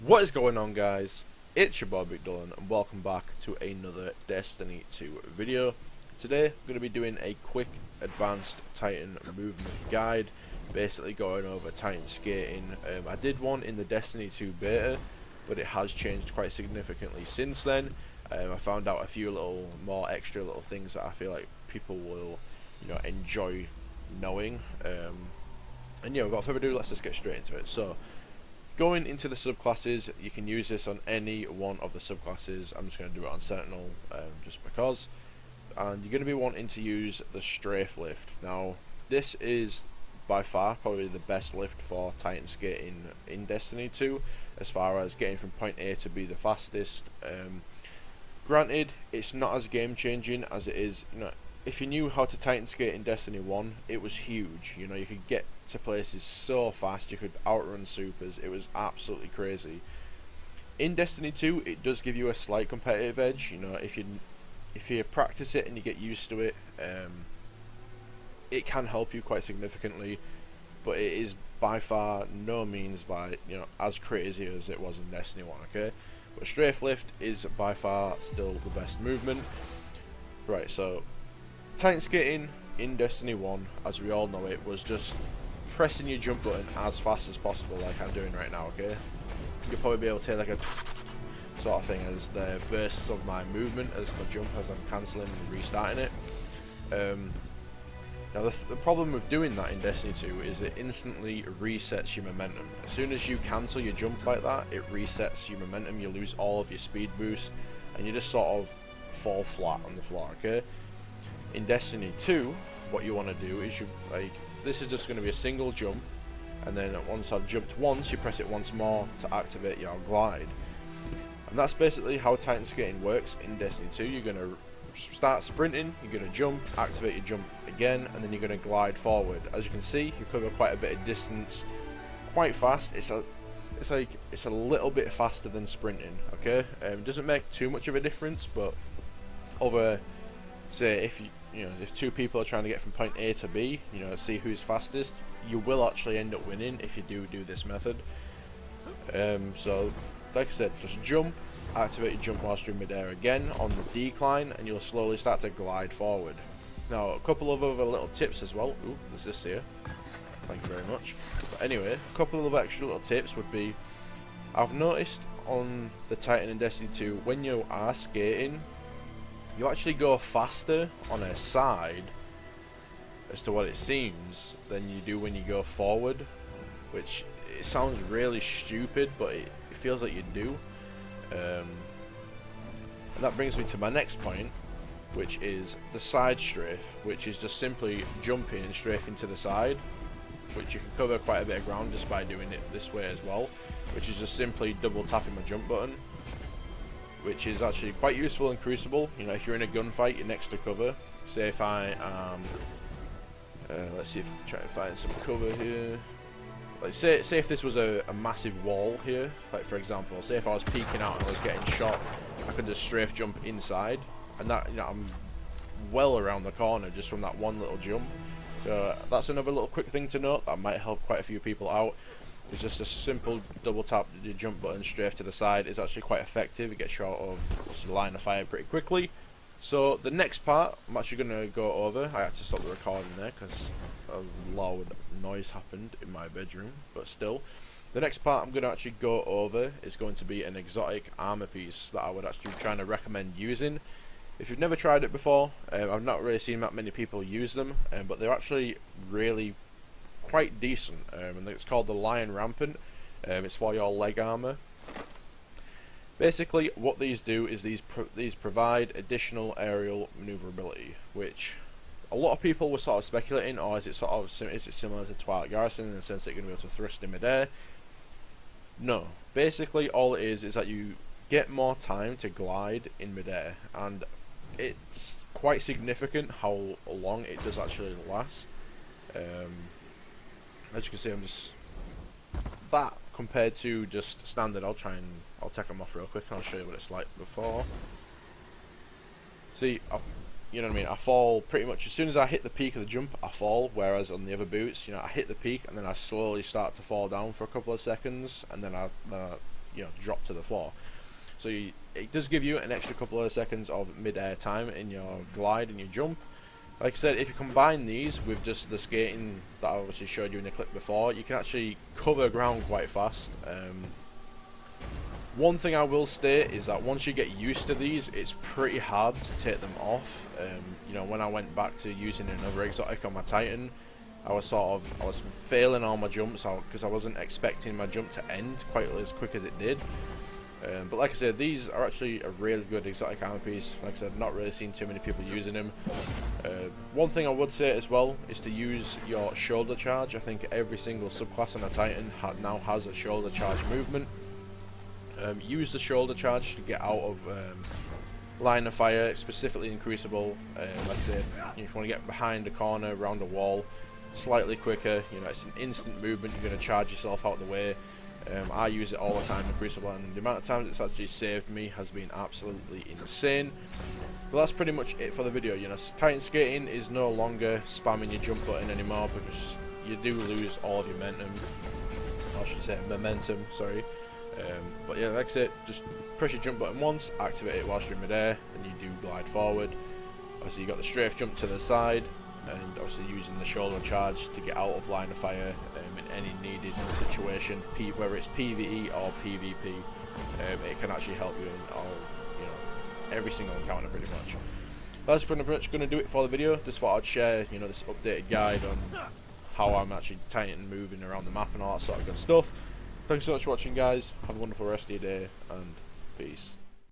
What is going on, guys? It's your boy Dyllan and welcome back to another Destiny 2 video. Today I'm going to be doing a quick advanced Titan movement guide, basically going over Titan skating. I did one in the Destiny 2 beta, but it has changed quite significantly since then. I found out a few little more extra little things that I feel like people will, enjoy knowing. And yeah, without further ado, let's just get straight into it. So, going into the subclasses, you can use this on any one of the subclasses. I'm just going to do it on Sentinel, just because. And you're going to be wanting to use the Strafe Lift. Now, this is by far probably the best lift for Titan skating in Destiny 2, as far as getting from point A to B the fastest. Granted, it's not as game changing as it is, if you knew how to Titan skate in Destiny 1, it was huge. You could get to places so fast, you could outrun supers. It was absolutely crazy. In Destiny 2, it does give you a slight competitive edge. If you practice it and you get used to it, it can help you quite significantly. But it is by far no means as crazy as it was in Destiny 1. Okay, but Strafe Lift is by far still the best movement. Right, so Titan skating in Destiny 1, as we all know it, was just pressing your jump button as fast as possible, like I'm doing right now, okay? You'll probably be able to take like a sort of thing as the bursts of my movement, as my jump, as I'm cancelling and restarting it. Now the problem with doing that in Destiny 2 is it instantly resets your momentum. As soon as you cancel your jump like that, it resets your momentum, you lose all of your speed boost, and you just sort of fall flat on the floor, okay? In Destiny 2, what you want to do is this is just going to be a single jump, and then once I've jumped once, you press it once more to activate your glide. And that's basically how Titan skating works in Destiny 2. You're going to start sprinting, you're going to jump, activate your jump again, and then you're going to glide forward. As you can see, you cover quite a bit of distance quite fast. It's a little bit faster than sprinting, okay? It doesn't make too much of a difference, but over, say, if two people are trying to get from point A to B, see who's fastest, you will actually end up winning if you do this method. So, like I said, just jump, activate your jump whilst you're in midair again on the decline, and you'll slowly start to glide forward. Now, a couple of other little tips as well. Ooh, there's this here. Thank you very much. But anyway, a couple of extra little tips would be, I've noticed on the Titan in Destiny 2, when you are skating, you actually go faster on a side, as to what it seems, than you do when you go forward, which it sounds really stupid, but it feels like you do. And that brings me to my next point, which is the side strafe, which is just simply jumping and strafing to the side, which you can cover quite a bit of ground just by doing it this way as well, which is just simply double tapping my jump button, which is actually quite useful in Crucible. If you're in a gunfight, you're next to cover. Say if I am, let's see if I can try and find some cover here. Like say if this was a massive wall here, like for example, say if I was peeking out and I was getting shot, I could just strafe jump inside, and that, I'm well around the corner just from that one little jump. So that's another little quick thing to note that might help quite a few people out. It's just a simple double tap the jump button strafe to the side. It's actually quite effective. It gets you out of the line of fire pretty quickly. So the next part I'm actually going to go over. I had to stop the recording there because a loud noise happened in my bedroom, but still. The next part I'm going to actually go over is going to be an exotic armor piece that I would actually try to recommend using. If you've never tried it before, I've not really seen that many people use them, but they're actually really quite decent, and it's called the Lion Rampant. It's for your leg armor. Basically, what these do is these provide additional aerial maneuverability, which a lot of people were sort of speculating, or is it similar to Twilight Garrison in the sense that you're going to be able to thrust in midair? No, basically all it is that you get more time to glide in midair, and it's quite significant how long it does actually last. As you can see, I'm just that compared to just standard. I'll take them off real quick and I'll show you what it's like before. See, you know what I mean? I fall pretty much as soon as I hit the peak of the jump, I fall. Whereas on the other boots, I hit the peak and then I slowly start to fall down for a couple of seconds, and then drop to the floor. So it does give you an extra couple of seconds of mid-air time in your glide and your jump. Like I said, if you combine these with just the skating that I obviously showed you in the clip before, you can actually cover ground quite fast. One thing I will state is that once you get used to these, it's pretty hard to take them off. When I went back to using another exotic on my Titan, I was failing all my jumps because I wasn't expecting my jump to end quite as quick as it did. But like I said, these are actually a really good exotic armor piece. Like I said, not really seen too many people using them. One thing I would say as well is to use your shoulder charge. I think every single subclass on a Titan now has a shoulder charge movement. Use the shoulder charge to get out of line of fire, specifically in Crucible. Like I said, if you want to get behind a corner, around a wall, slightly quicker, it's an instant movement. You're going to charge yourself out of the way. I use it all the time in Crucible, and the amount of times it's actually saved me has been absolutely insane. But that's pretty much it for the video. Titan skating is no longer spamming your jump button anymore, because you do lose all of your momentum, sorry. But yeah, like I said, just press your jump button once, activate it whilst you're in midair, and you do glide forward. Obviously you got the strafe jump to the side, and obviously using the shoulder charge to get out of line of fire in any needed situation, whether it's PvE or PvP. It can actually help you in every single encounter pretty much. That's pretty much going to do it for the video. Just thought I'd share this updated guide on how I'm actually Titan moving around the map and all that sort of good stuff. Thanks so much for watching, guys. Have a wonderful rest of your day, and peace.